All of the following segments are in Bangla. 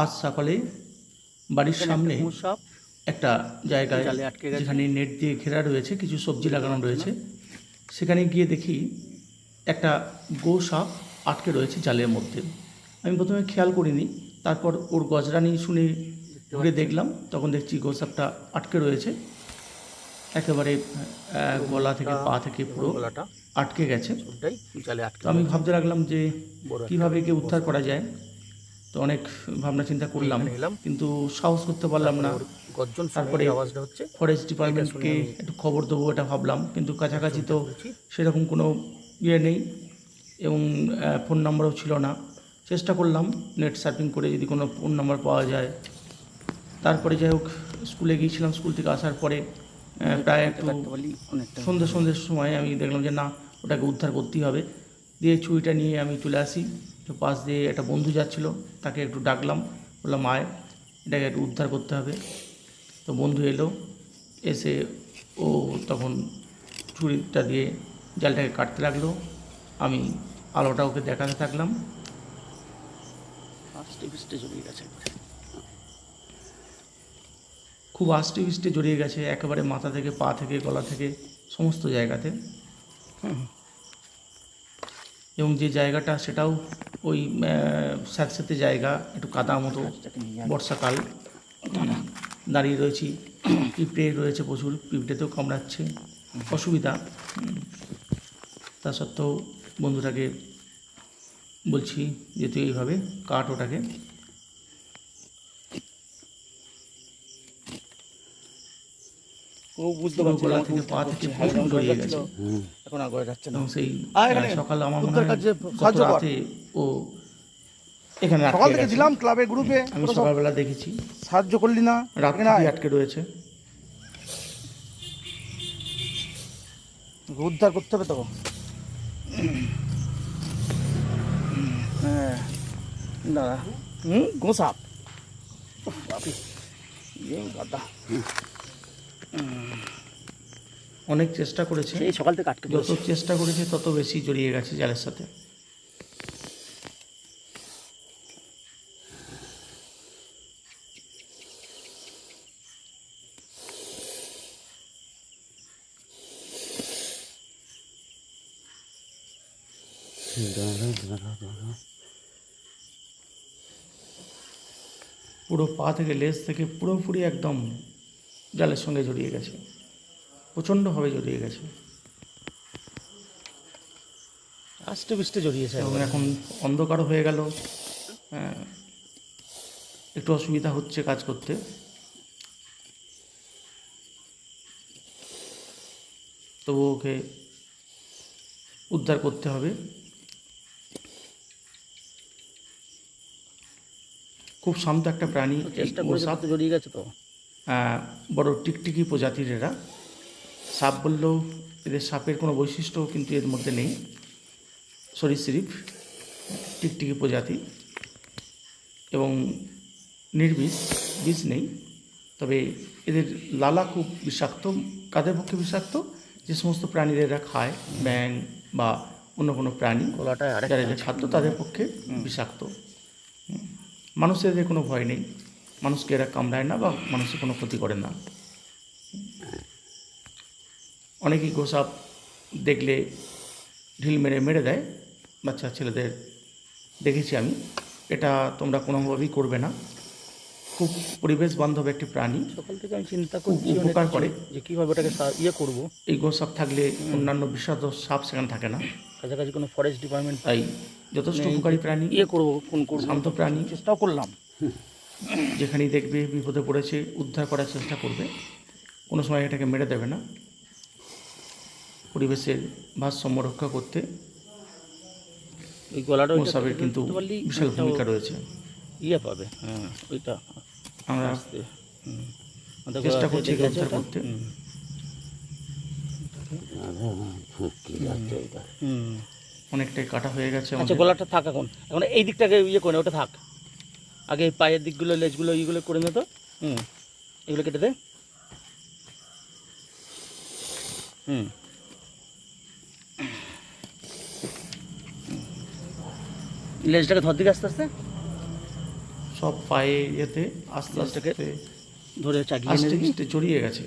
আজ সকালে বাড়ির সামনে একটা জায়গায় যেখানে নেট দিয়ে ঘেরা রয়েছে, কিছু সবজি লাগানো রয়েছে, সেখানে গিয়ে দেখি একটা গো সাপ আটকে রয়েছে জালের মধ্যে। আমি প্রথমে খেয়াল করিনি, তারপর ওর গজরানি শুনে ঘুরে দেখলাম, তখন দেখছি গো সাপটা আটকে রয়েছে একেবারে গলা থেকে পা থেকে পুরো আটকে গেছে। তো আমি ভাবতে লাগলাম যে কীভাবে একে উদ্ধার করা যায়। তো অনেক ভাবনা চিন্তা করলাম, কিন্তু সাহস করতে পারলাম না। তারপরে ফরেস্ট ডিপার্টমেন্টকে একটু খবর দেবো এটা ভাবলাম, কিন্তু কাছাকাছি তো সেরকম কোনো ইয়ে নেই এবং ফোন নাম্বারও ছিল না। চেষ্টা করলাম নেট সার্ফিং করে যদি কোনো ফোন নাম্বার পাওয়া যায়। তারপরে যাই হোক, স্কুলে গিয়েছিলাম, স্কুল থেকে আসার পরে প্রায় একটু সন্ধ্যের সময় আমি দেখলাম যে না, ওটাকে উদ্ধার করতেই হবে। দিয়ে ছুরিটা নিয়ে আমি চলে আসি। তো পাশ দিয়ে একটা বন্ধু যাচ্ছিল, তাকে একটু ডাকলাম, বললাম আয়, এটাকে একটু উদ্ধার করতে হবে। তো বন্ধু এলো, এসে ও তখন ছুরিটা দিয়ে জালটাকে কাটতে লাগলো। আমি আলোটা ওকে দেখাতে থাকলাম। আস্তে পিস্টে জড়িয়ে গেছে, খুব আস্তে পিস্টে জড়িয়ে গেছে, একেবারে মাথা থেকে পা থেকে গলা থেকে সমস্ত জায়গাতে। এবং যে জায়গাটা সেটাও ওই স্যাঁতস্যাঁতে জায়গা, একটু কাদা মতো, বর্ষাকাল, দাঁড়িয়ে রয়েছি, পিঁপড়ে রয়েছে প্রচুর, পিঁপড়েতেও কামড়াচ্ছে, অসুবিধা। তা সত্ত্বেও বন্ধুটাকে বলছি যে তুই এইভাবে কাট ওটাকে। ও বুঝতে পারছে গলা থেকে পা থেকে প্রচুর জড়িয়ে গেছে। এখন আগে যাচ্ছে না। এবং সেই সকাল আমার মনে হয় গত রাতে ও এখানে সকাল থেকে ছিলাম ক্লাবের গ্রুপে, আমি সকালবেলা দেখেছি। সাহায্য করলি না, রাত থেকে আটকে রয়েছে। উদ্ধার করতে হবে তো। হ্যাঁ দাদা, গোসাপ দাদা অনেক চেষ্টা করেছে, এই সকাল থেকে আটকে, যত চেষ্টা করেছে তত বেশি জড়িয়ে গেছে জালের সাথে। পুরো পা থেকে লেজ থেকে পুরোপুরি একদম জালের সঙ্গে জড়িয়ে গেছে, প্রচণ্ডভাবে জড়িয়ে গেছে, আস্তে পিস্টে জড়িয়েছে এবং এখন অন্ধকার হয়ে গেল। একটু অসুবিধা হচ্ছে কাজ করতে। তবু ওকে উদ্ধার করতে হবে। খুব শান্ত একটা প্রাণী, জড়িয়ে গেছে তো। বড় টিকটিকি প্রজাতির এরা। সাপ বললেও এদের সাপের কোনো বৈশিষ্ট্য কিন্তু এর মধ্যে নেই, সরীসৃপ, টিকটিকি প্রজাতি, এবং নির্বিষ, বিষ নেই। তবে এদের লালা খুব বিষাক্ত। কাদের পক্ষে বিষাক্ত? যে সমস্ত প্রাণীদের এরা খায়, ব্যাঙ বা অন্য কোনো প্রাণী যারা এদের খাদ্য, তাদের পক্ষে বিষাক্ত। মানুষের এদের কোনো ভয় নেই, মানুষকে এরা কামড়ায় না বা মানুষের কোনো ক্ষতি করে না। অনেকেই গোসাপ দেখলে ঢিল মেরে মেরে দেয়, বাচ্চা ছেলেদের দেখেছি আমি। এটা তোমরা কোনোভাবেই করবে না। খুব পরিবেশ বান্ধব একটি প্রাণী। সকাল থেকে আমি চিন্তা করছি, উপকার করে যে কীভাবে ওটাকে করবো। এই গোসাপ থাকলে অন্যান্য বিষাক্ত সাপ সেখানে থাকে না। কাছাকাছি কোনো ফরেস্ট ডিপার্টমেন্ট তাই যথেষ্ট উপকারী প্রাণী, করবো, ফোন করবো, শান্ত প্রাণী। চেষ্টাও করলাম, যেখানেই দেখবে বিপদে পড়েছে উদ্ধার করার চেষ্টা করবে, কোনো সময় এটাকে মেরে দেবে না। পরিবেশের ভারসাম্য রক্ষা করতে ওই গলাটা গোসাপের কিন্তু বিশাল ভূমিকা রয়েছে। পাবে। হ্যাঁ, ওইটা আমরা চেষ্টা করছি উদ্ধার করতে। অনেকটাই কাটা হয়ে গেছে। আচ্ছা, গলাটা থাক, এখন এখন এই দিকটাকে করে ওটা থাক। আগে এই পায়ের দিকগুলো, লেজগুলো, এইগুলো করে নে তো। এগুলো কেটে দে। লেজটাকে ধর দিকে আস্তে আস্তে। সব পায়ে ইয়েতে আস্তে আস্তে ধরে চাগিয়ে আস্তে নিবি। আস্তে জড়িয়ে গেছে।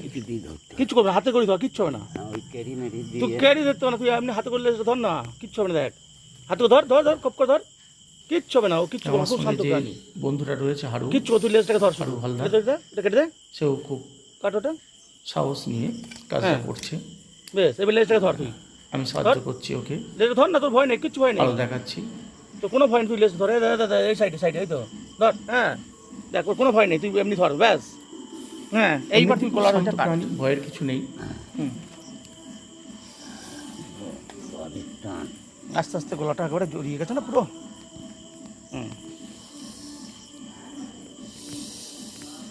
কিচ্ছু করবে না, হাতে করে ধর, কিচ্ছু হবে না। তুই ক্যারি ধরতে হবে না, তুই এমনি হাতে করলে ধর না, কিচ্ছু হবে না। দেখ হাতে করে ধর ধর ধর, কপ করে ধর, কিচ্ছু হবে না, ও কিচ্ছু হবে আমার না, খুব সঙ্গে শান্ত যে প্রাণী, বন্ধুটা রয়েছে হারু, কিচ্ছু। তুই লেজটাকে ধর, হারু হালদার, কেটে দে, এটা কেটে দে, সেও খুব কাট ওটা। সাহস নিয়ে কাজটা হ্যাঁ। করছে। বেশ, এবার লেজটাকে ধর, তুই আমি সাহায্য করছি ওকে, লেজটা ধর না, তোর ভয় নেই, কিচ্ছু ভয় নেই, আরো দেখাচ্ছি। তো কোনো ভয় নেই। তুই লেজ ধরে দাদা, এই সাইডে সাইডে, এই তো ধর। হ্যাঁ দেখ, ওর কোনো ভয় নেই, তুই এমনি ধর, ব্যাস। হ্যাঁ, এইবার তুই কলার শান্ত ওইটা কাট। প্রাণী, ভয়ের কিছু নেই। হুম, আস্তে আস্তে গলাটা একেবারে জড়িয়ে গেছে না পুরো। হুম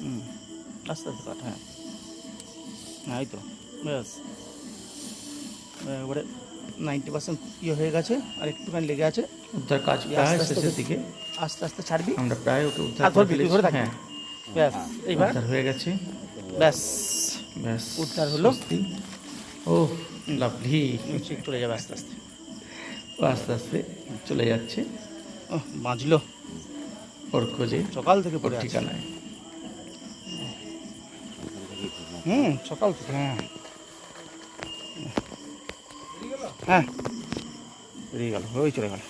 হুম, আস্তে আস্তে কাট। হ্যাঁ হ্যাঁ, এই তো ব্যাস, এবারে 90% ইয়ে হয়ে গেছে, আর একটুখানি লেগে আছে। উদ্ধার কাজ এই প্রায় আস্তে আস্তে শেষের দিকে, আস্তে আস্তে ছাড়বি, আমরা প্রায় ওকে উদ্ধার আর করে ধরবি, তুই ফেলেছি। ধরে থাকবি। হ্যাঁ, ব্যাস, এইবার উদ্ধার হয়ে গেছে। ব্যাস ব্যাস, উদ্ধার হলো। স্বস্তি। ও লাভলি, ঠিক চলে যাবে আস্তে আস্তে। আস্তে আস্তে চলে যাচ্ছে ও বাঁচলো, ওর খোঁজে, সকাল থেকে ওর পড়ে আছে। ঠিকানায়। সকাল থেকে। হ্যাঁ হ্যাঁ, বেরিয়ে গেল, ওই চলে গেল।